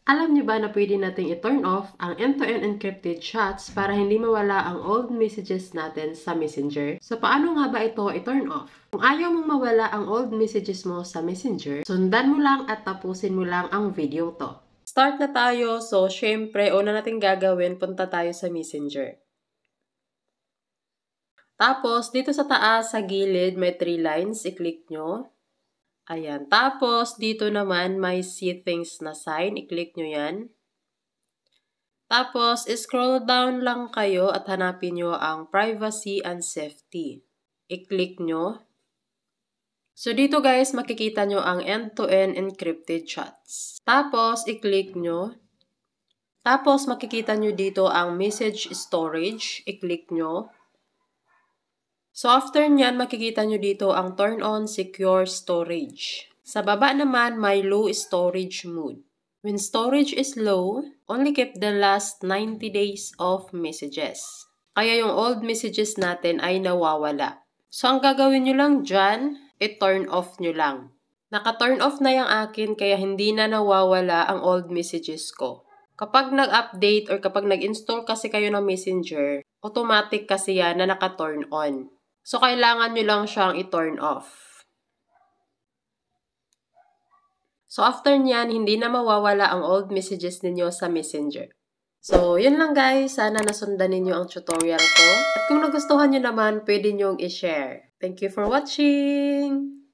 Alam niyo ba na pwede nating i-turn off ang end-to-end encrypted chats para hindi mawala ang old messages natin sa Messenger? So, paano nga ba ito i-turn off? Kung ayaw mong mawala ang old messages mo sa Messenger, sundan mo lang at tapusin mo lang ang video to. Start na tayo. So, syempre, una natin gagawin, punta tayo sa Messenger. Tapos, dito sa taas, sa gilid, may 3 lines. I-click nyo. Ayan. Tapos, dito naman, may see things na sign. I-click nyo yan. Tapos, scroll down lang kayo at hanapin nyo ang privacy and safety. I-click nyo. So, dito guys, makikita nyo ang end-to-end encrypted chats. Tapos, i-click nyo. Tapos, makikita nyo dito ang message storage. I-click nyo. So, after nyan, makikita nyo dito ang turn on secure storage. Sa baba naman, may low storage mode. When storage is low, only keep the last 90 days of messages. Kaya yung old messages natin ay nawawala. So, ang gagawin nyo lang dyan, i-turn off nyo lang. Naka-turn off na yung akin kaya hindi na nawawala ang old messages ko. Kapag nag-update or kapag nag-install kasi kayo ng Messenger, automatic kasi yan na naka-turn on. So, kailangan nyo lang siyang i-turn off. So, after nyan, hindi na mawawala ang old messages ninyo sa Messenger. So, yun lang guys. Sana nasundan ninyo ang tutorial ko. At kung nagustuhan nyo naman, pwede nyong i-share. Thank you for watching!